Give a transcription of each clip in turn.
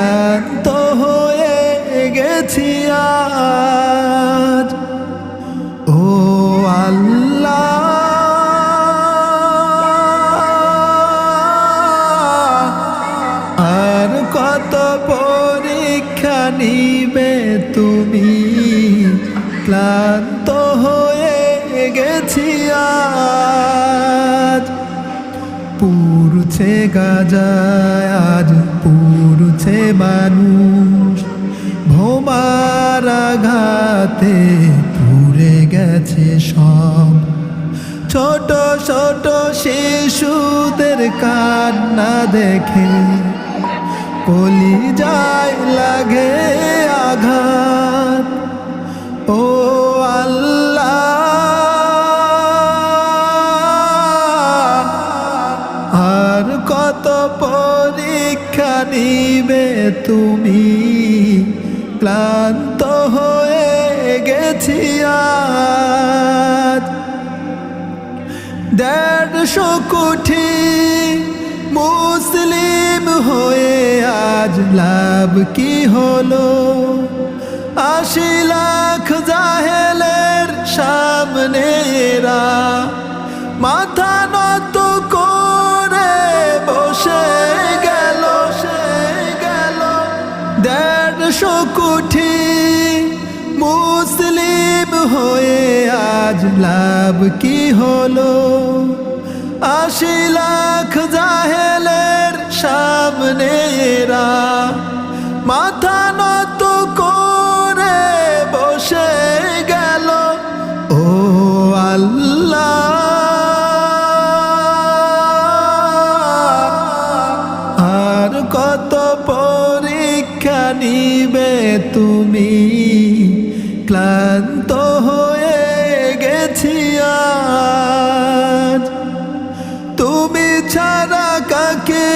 ক্লান্ত হয়ে গেছি আজ। ও আল্লাহ, আর কত পরীক্ষা নিবে তুমি, ক্লান্ত হয়ে গেছি আজ। পুরছে গাজায় আজ, পুরছে মানুষ, ভোমার আঘাতে পুড়ে গেছে সব। ছোট ছোট শিশুদের কান্না দেখে কলিজায় লাগে আঘাত। ও আল্লাহ, আর কত পরীক্ষা নিবে তুমি, ক্লান্ত হয়ে গেছি আজ। 150 কোটি মুসলিম হয়ে আজ লাভ কি হলো? 80 লাখ জাহেলের সামনে এরা মাথা নত করে বসে গেল। 150 কোটি মুসলিম হয়ে আজ লাভ কি হলো? 80 লাখ জাহেলের সামনে এরা মাথা নত করে বসে গেল। ও আল্লাহ, আর কত পরীক্ষা নিবে তুমি, ক্লান্ত হয়ে গেছি আজ। তুমি ছাড়া কাকে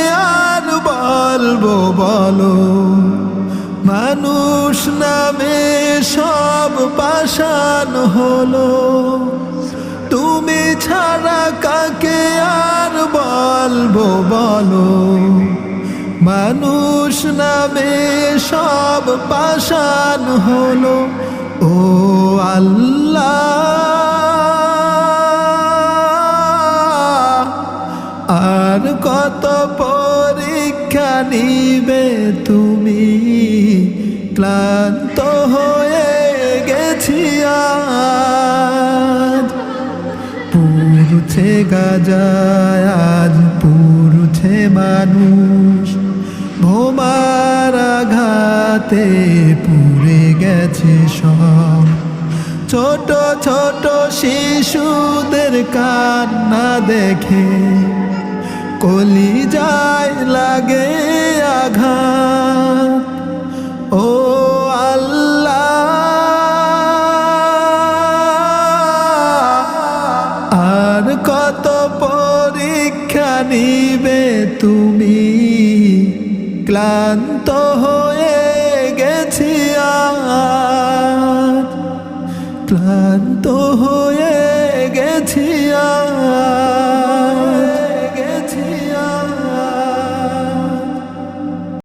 আর বলবো বলো, মানুষ নামে সব পাষাণ হলো। তুমি ছাড়া কাকে আর বলবো বলো, মানুষ নামে সব পাষাণ হলো। ও আল্লাহ, আর কত পরীক্ষা নিবে তুমি, ক্লান্ত হয়ে গেছি আজ। পুরছে গাজায় আজ, পুরছে মানুষ, ভোমার আঘাতে পুড়ে গেছে সব। ছোট ছোট শিশুদের কান্না দেখে কলিজায় লাগে আঘাত। ও আল্লাহ, আর কত পরীক্ষা নিবে তুমি, ক্লান্ত হয়ে গেছি আজ। ক্লান্ত হয়ে গেছি আজ।